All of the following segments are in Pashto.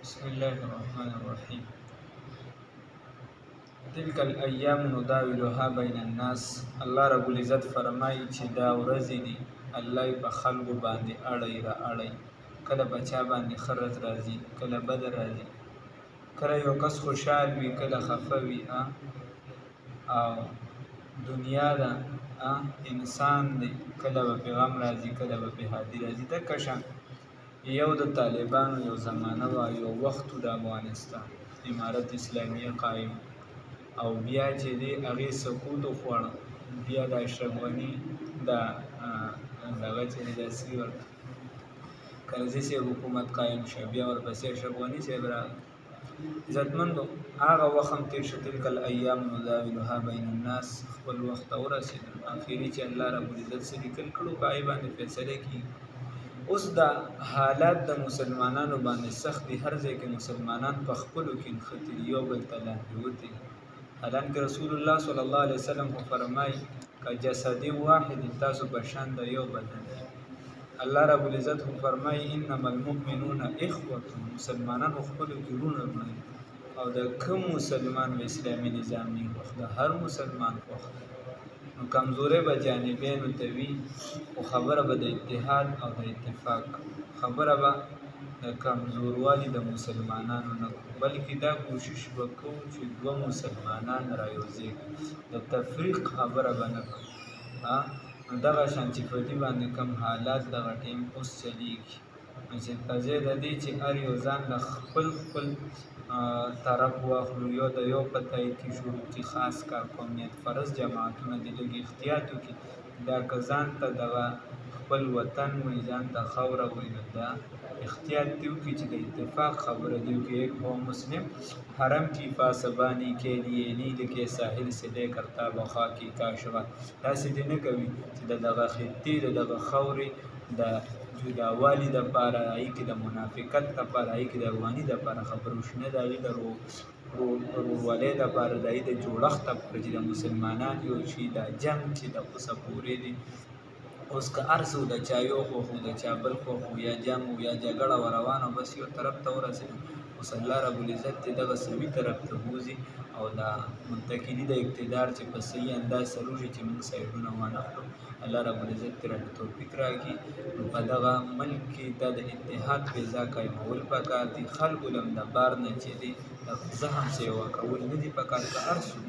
بسم الله الرحمن الرحیم. تلک الایام نداولها بین الناس. الله رب العزت فرمایي چې دا ورځې دي الله په خلکو باندې اړی را اړی. کله بچا باندې خرت راځي، کله بد راځي، کله یو کس خوشحال وي، کله خفه وي. او دنیا دا انسان دی، کله به په غم راځي، کله به په هادي راځي. د کشان یو د طالبانو یو زمانه وه، یو وخت د افغانستان امارت اسلامیه قایم، او بیا چې دی هغې سقوط وخوړه. بیا د اشرف غني دغه چې دی د اصلي ورته کرزي صاحب حکومت قایم شو، بیا ورپسې اشرف غني صاحب راغی. عزتمندو هغه وخت هم تېر شو. تلک الایام نداولها بین الناس. خپل وخت ته ورسېدل، اخري چې الله رب العزت څه لیکل کړو په هغې باندې فیصله کېږي. اوس دا حالات د مسلمانانو باندې سخت دي، هر ځای کې مسلمانان په خپلو کې نښتي دي، یو بل ته لاندې وتي. حالانکه رسول الله صلی الله علیه وسلم خو فرمایي که جسد واحد، تاسو په شان د یو بدن. الله رب العزت خو فرمایي انما المؤمنون اخوة، مسلمانان خپلو کې وروڼه وروڼه دي. او د کوم مسلمان و اسلامي نظام نه خوښ، د هر مسلمان خوښ، نو کمزورۍ به جانبینو ته وي، خو خبره به د اتحاد او د اتفاق، خبره به د کمزوروالي د مسلمانانو نه کوو، بلکې دا کوشش به کوو چې دوه مسلمانان را یوځای کړو، د تفریق خبره به نه کوو. نو دغه شان چې په دې باندې کوم حالات دغه ټیم اوس چلیږي، نو چې په ځای د دې چې هر یو ځان له خپل طرف واخلو، یو د یو په تایید کې شروع کړي، خاص کار قومیت فرض جماعتونه دې لږ احتیاط وکړي. دا که ځان ته دغه خپل وطن وایي، ځان ته خاوره وایي، نو دا احتیاط دې وکړي چې د اتفاق خبره دې وکړي. ایک هو مسلم حرم کی پاسبانی کے لیے نیل کے ساحل سے لے کر تا بخا کی کاشغا. داسې دې نه کوي چې د دغه خطې د دغه خاورې د جداوالي دپاره، هغې کې د منافقت دپاره، هغې کې د افغاني دپاره خبره وشي، نه د هغې د ورورولۍ دپاره، د هغې د جوړښت دپاره چې د مسلمانان یو شي. دا جنګ چې د اوسه پورې دی، اوس که هر څه د چا یو خوښ و، د چا بل خوښ و، یا جنګ و یا جګړه و روانه، بس یو طرف ته ورسېدل. اوس الله رب العزت دې دغه سوي طرف ته بوځي، او دا منتقلي د اقتدار چې په صحیح انداز سره وشي چې موږ سایډونه وانه خلو. الله رب العزت دې راته توفیق راکړي. نو په دغه ملک کې دا د اتحاد فضا قایمول پکار دي. خلکو له د بار نه چې دی د زخم سیوا کول نه دي پکار. که هر څوک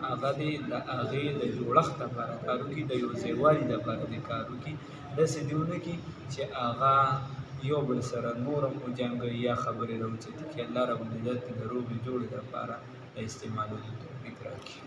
هغه دې د هغې د جوړښت دپاره کار وکړي، د یو ځایوالي دپاره دې کار وکړي. داسې دې ونه کړي چې هغه یو بل سره نور هم وجنګوي یا خبرې راوچتې کړي. الله رب العزت د روغې جوړې دپاره د استعمالولو توفیق راکړي.